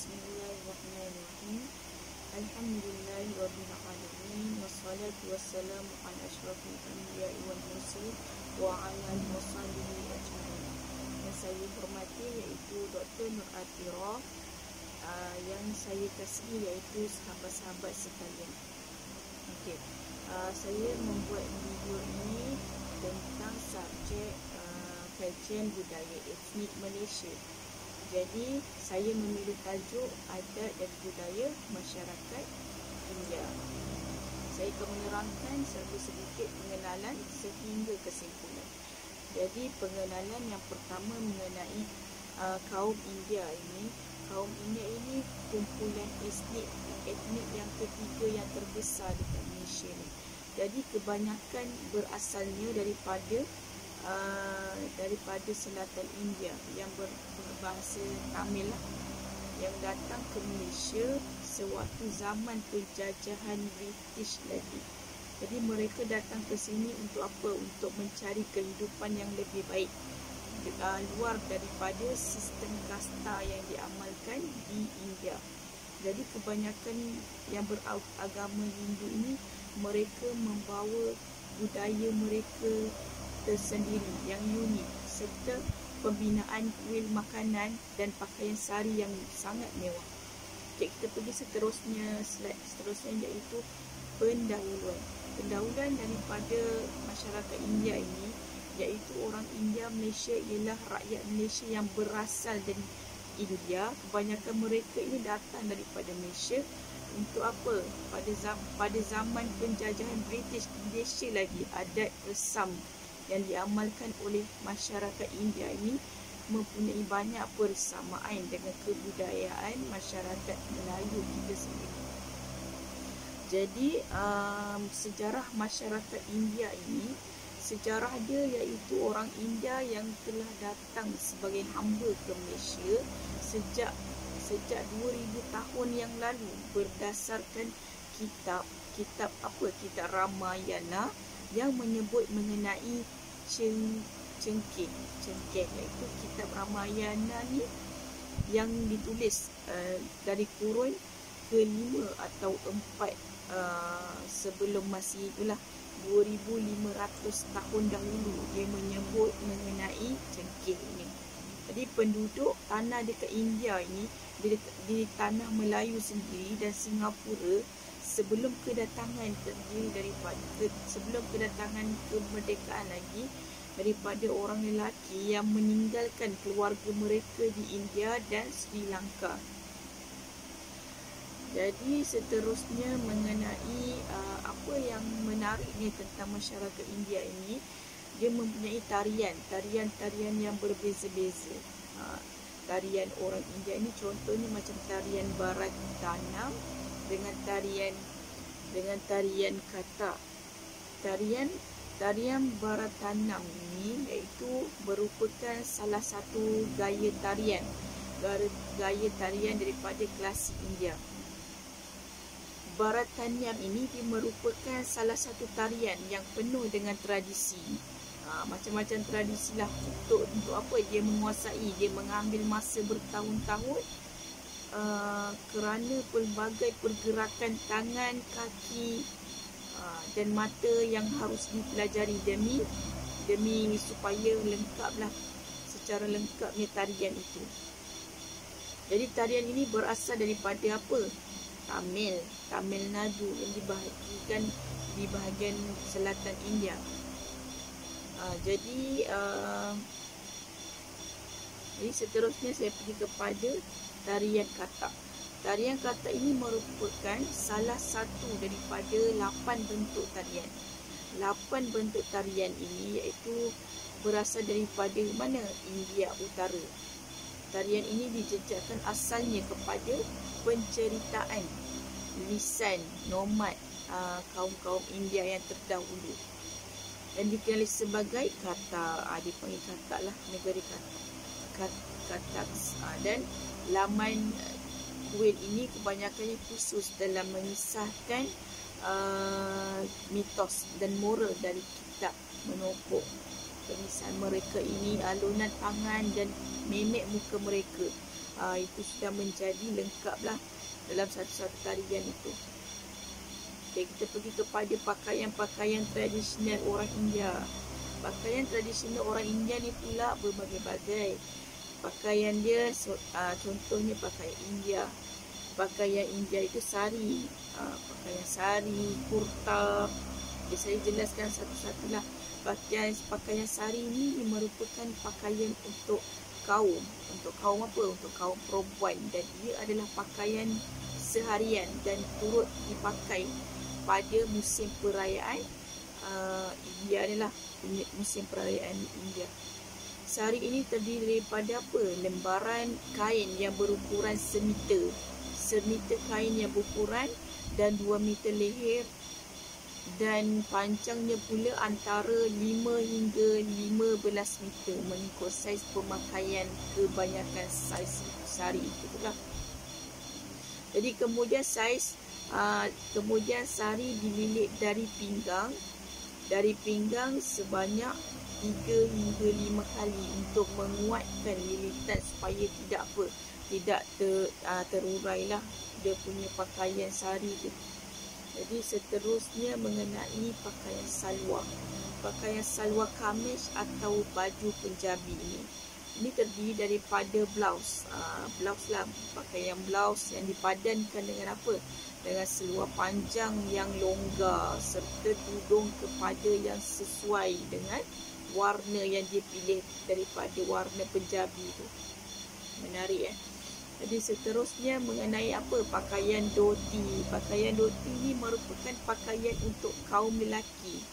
Bismillahirrahmanirrahim. Alhamdulillahirabbil alamin wassalatu wassalamu ala asyrafil anbiya'i wal mursalin wa ala alihi wasahbihi ajma'in. Yang saya hormati iaitu Dr. Nur Atira, yang saya kasihi iaitu sahabat-sahabat sekalian. Okey. Saya membuat video ini tentang subjek kajian budaya etnik Malaysia. Jadi, saya memilih tajuk adat dan budaya masyarakat India. Saya akan menerangkan sedikit pengenalan sehingga kesimpulan. Jadi, pengenalan yang pertama mengenai kaum India ini. Kaum India ini kumpulan etnik yang ketiga yang terbesar di Malaysia ini. Jadi, kebanyakan berasalnya daripada selatan India yang berbahasa Tamil yang datang ke Malaysia sewaktu zaman penjajahan British lagi. Jadi mereka datang ke sini untuk apa? Untuk mencari kehidupan yang lebih baik, luar daripada sistem kasta yang diamalkan di India. Jadi kebanyakan yang beragama Hindu ini, mereka membawa budaya mereka tersendiri yang unik serta pembinaan kuil makanan dan pakaian sari yang sangat mewah. Okay, kita pergi slide seterusnya iaitu pendahuluan. Pendahuluan daripada masyarakat India ini, iaitu orang India Malaysia, ialah rakyat Malaysia yang berasal dari India. Kebanyakan mereka ini datang daripada Malaysia untuk apa? Pada zaman penjajahan British, Malaysia lagi adat resam yang diamalkan oleh masyarakat India ini mempunyai banyak persamaan dengan kebudayaan masyarakat Melayu kita sendiri. Jadi sejarah masyarakat India ini, sejarah dia iaitu orang India yang telah datang sebagai hamba ke Malaysia sejak 2000 tahun yang lalu berdasarkan kitab Ramayana yang menyebut mengenai cengkeh, iaitu kitab Ramayana ni yang ditulis dari kurun ke-5 atau 4 sebelum Masihi, itulah 2500 tahun dahulu dia menyebut mengenai cengkeh ini. Jadi penduduk tanah dekat India ini, di tanah Melayu sendiri dan Singapura, sebelum kedatangan kemerdekaan lagi, daripada orang lelaki yang meninggalkan keluarga mereka di India dan Sri Lanka. Jadi seterusnya mengenai apa yang menariknya tentang masyarakat India ini, dia mempunyai tarian yang berbeza-beza. Tarian orang India ini contohnya macam tarian Bharatanatyam dengan tarian Kathak. Tarian Bharatanatyam ini iaitu merupakan salah satu gaya tarian daripada klasik India. Bharatanatyam ini dia merupakan salah satu tarian yang penuh dengan tradisi. Macam-macam tradisi lah. Untuk apa dia menguasai, dia mengambil masa bertahun-tahun kerana pelbagai pergerakan tangan, kaki dan mata yang harus dipelajari demi supaya secara lengkapnya tarian itu. Jadi tarian ini berasal daripada apa? Tamil Nadu yang dibahagikan di bahagian selatan India. Jadi seterusnya saya pergi kepada tarian Kathak. Tarian Kathak ini merupakan salah satu daripada 8 bentuk tarian. 8 bentuk tarian ini iaitu berasal daripada mana? India Utara. Tarian ini dijejakkan asalnya kepada penceritaan lisan nomad kaum-kaum India yang terdahulu dan dikenali sebagai Kathak. Dipanggil Kathak lah, negeri Kathak. Dan laman kuil ini kebanyakannya khusus dalam mengisahkan mitos dan moral dari kitab menokok. Pengisah mereka ini, alunan tangan dan memek muka mereka. Itu sudah menjadi lengkaplah dalam satu-satu tarian itu. Okay, kita pergi kepada pakaian-pakaian tradisional orang India. Pakaian tradisional orang India ni pula berbagai-bagai. Pakaian dia, contohnya pakaian India. Pakaian India itu sari. Pakaian sari, kurta. Okay, saya jelaskan satu-satulah. Pakaian sari ini merupakan pakaian untuk kaum. Untuk kaum apa? Untuk kaum perempuan. Dan ia adalah pakaian seharian dan turut dipakai pada musim perayaan India ni lah, musim perayaan India. Sari ini terdiri daripada apa? Lembaran kain yang berukuran semiter. Semiter kain yang berukuran dan 2 meter leher, dan panjangnya pula antara 5 hingga 15 meter mengikut saiz pemakaian kebanyakan saiz sari itulah. Jadi kemudian sari dililit dari pinggang sebanyak 3 hingga 5 kali untuk menguatkan lilitan supaya tidak terurailah dia punya pakaian sari tu. Jadi seterusnya mengenai pakaian salwar. Pakaian salwar kamis atau baju Punjabi ini. Ini terdiri daripada blouse. Blouse lah, pakaian blouse yang dipadankan dengan apa? Dengan seluar panjang yang longgar serta tudung kepada yang sesuai dengan warna yang dia pilih daripada warna Punjabi tu. Menarik Jadi seterusnya mengenai apa? Pakaian dhoti. Pakaian dhoti ini merupakan pakaian untuk kaum lelaki.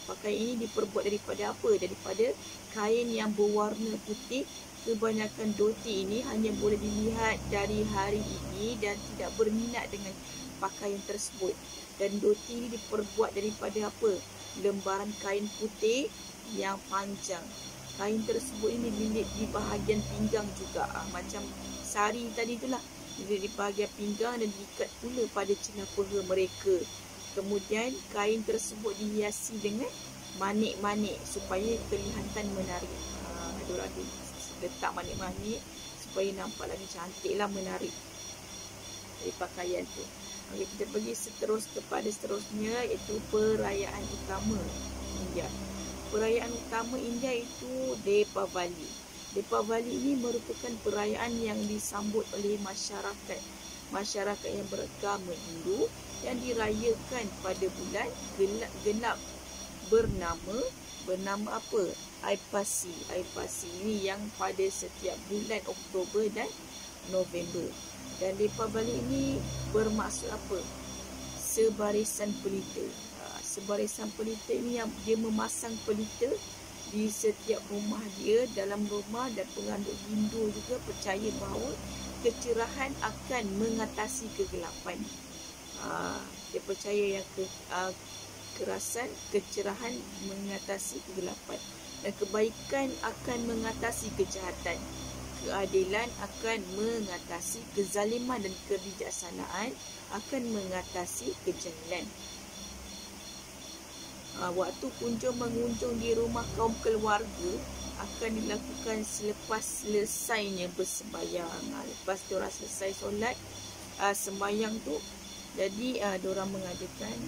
Pakaian ini diperbuat daripada apa? Daripada kain yang berwarna putih. Kebanyakan dhoti ini hanya boleh dilihat dari hari ini dan tidak berminat dengan pakaian tersebut. Dan dhoti ini diperbuat daripada apa? Lembaran kain putih yang panjang. Kain tersebut ini dililit di bahagian pinggang juga. Macam sari tadi itulah, dililit di bahagian pinggang dan diikat pula pada celah paha mereka. Kemudian kain tersebut dihiasi dengan manik-manik supaya kelihatan menarik. Diorang letak manik-manik supaya nampak lagi cantik lah, menarik dari pakaian tu. Okay, kita pergi seterusnya iaitu perayaan utama India. Perayaan utama India itu Deepavali. Deepavali ini merupakan perayaan yang disambut oleh masyarakat yang beragama Hindu yang dirayakan pada bulan genap bernama apa? Aipasi. Aipasi ini yang pada setiap bulan Oktober dan November. Dan Deepavali ini bermaksud apa? Sebarisan pelita. Sebarisan pelita ini yang dia memasang pelita di setiap rumah dia, dalam rumah, dan penganut Hindu juga percaya bahawa kecerahan akan mengatasi kegelapan. Dia percaya yang kecerahan mengatasi kegelapan, dan kebaikan akan mengatasi kejahatan. Keadilan akan mengatasi kezaliman, dan kebijaksanaan akan mengatasi kejahilan. Waktu kunjung-mengunjung di rumah kaum keluarga akan dilakukan selepas selesainya bersembahyang. Lepas diorang selesai solat sembahyang tu, jadi diorang mengadakan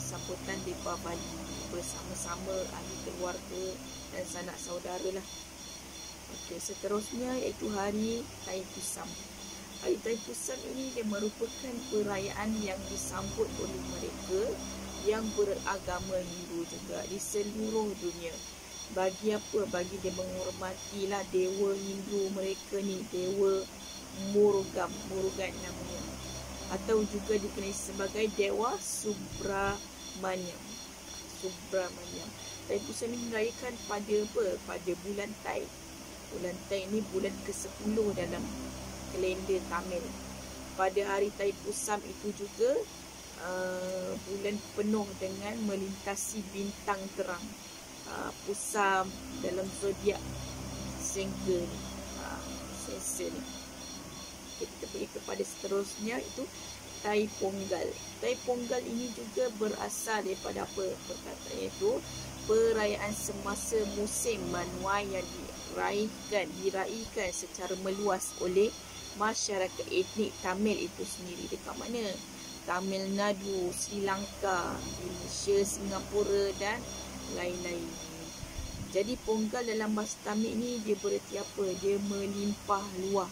sambutan Deepavali bersama-sama ahli keluarga dan sanak saudara lah. Okey, seterusnya iaitu Hari Thaipusam. Hari Thaipusam ini dia merupakan perayaan yang disambut oleh mereka yang beragama Hindu juga di seluruh dunia. Bagi apa? Bagi dia menghormatilah dewa Hindu mereka ni, Dewa Murugan namanya, atau juga dikenali sebagai Dewa Subramanyam. Thaipusam ini dirayakan pada apa? Pada bulan Thai. Bulan Thai ini bulan ke-10 dalam kalender Tamil. Pada hari Thaipusam itu juga bulan penuh dengan melintasi bintang terang, pusam dalam zodiak Sengke ni, Sengse ni. Kita pergi kepada seterusnya itu Tai Ponggal. Tai Ponggal ini juga berasal daripada apa? Perkataan itu perayaan semasa musim manuai yang diraihkan secara meluas oleh masyarakat etnik Tamil itu sendiri. Dekat mana? Tamil Nadu, Sri Lanka, Malaysia, Singapura dan lain-lain. Jadi Ponggal dalam bahasa Tamil ni dia bererti apa? Dia melimpah luah.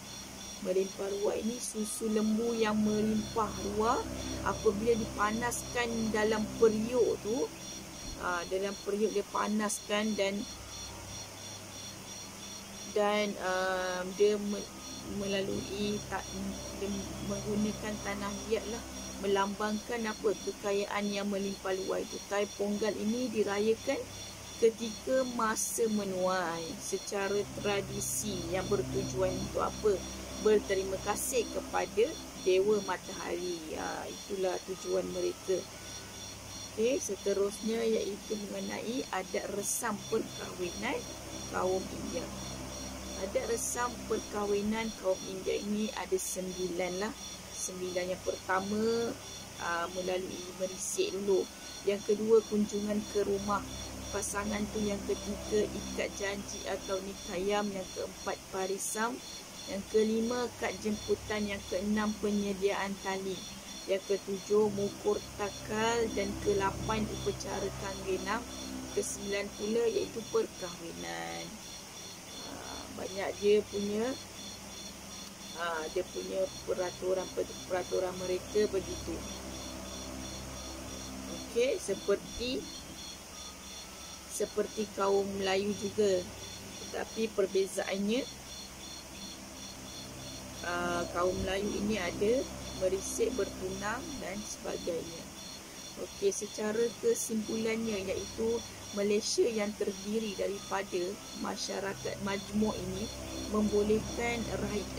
Melimpah luah ini susu lembu yang melimpah luah apabila dipanaskan dalam periuk tu. Dalam periuk dia panaskan dan dia melalui dia menggunakan tanah liat lah, melambangkan apa? Kekayaan yang melimpah luah itu. Tai Ponggal ini dirayakan ketika masa menuai secara tradisi yang bertujuan untuk apa? Berterima kasih kepada Dewa Matahari. Itulah tujuan mereka. Okey, seterusnya iaitu mengenai adat resam perkahwinan kaum India. Adat resam perkahwinan kaum India ini ada 9 lah. 9 yang pertama melalui merisik dulu. Yang kedua kunjungan ke rumah pasangan tu. Yang ketiga ikat janji atau nikayam. Yang keempat parisam. Yang kelima kad jemputan. Yang keenam penyediaan tali. Yang ketujuh mukur takal. Dan ke-8 upacara kanggenam. Ke-9 pula iaitu perkahwinan. Banyak dia punya peraturan mereka begitu. Okey, seperti kaum Melayu juga. Tetapi perbezaannya kaum Melayu ini ada merisik, bertunang dan sebagainya. Okey, secara kesimpulannya iaitu Malaysia yang terdiri daripada masyarakat majmuk ini membolehkan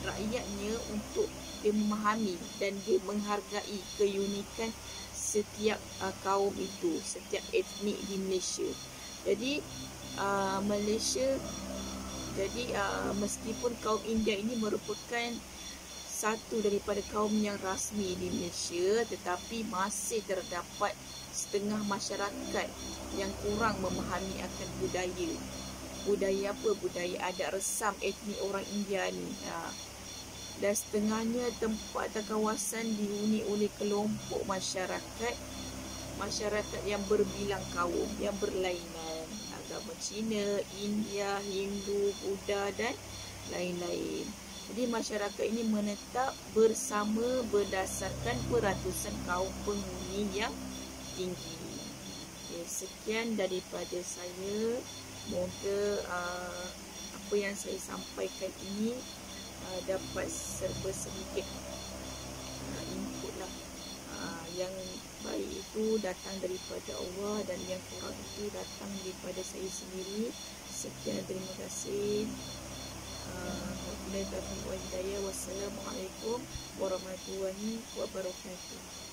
rakyatnya untuk dia memahami dan dia menghargai keunikan setiap kaum itu, setiap etnik di Malaysia. Jadi meskipun kaum India ini merupakan satu daripada kaum yang rasmi di Malaysia, tetapi masih terdapat setengah masyarakat yang kurang memahami akan budaya. Budaya apa? Budaya adat resam etnik orang India ni. Dan setengahnya tempat dan kawasan dihuni oleh kelompok masyarakat yang berbilang kaum, yang berlainan. Agama Cina, India, Hindu, Buddha dan lain-lain. Jadi masyarakat ini menetap bersama berdasarkan peratusan kaum penghuni yang tinggi. Okay, sekian daripada saya. Moga apa yang saya sampaikan ini dapat serba sedikit input lah. Yang baik itu datang daripada Allah dan yang kurang itu datang daripada saya sendiri. Sekian, terima kasih. Wassalamualaikum warahmatullahi wabarakatuh.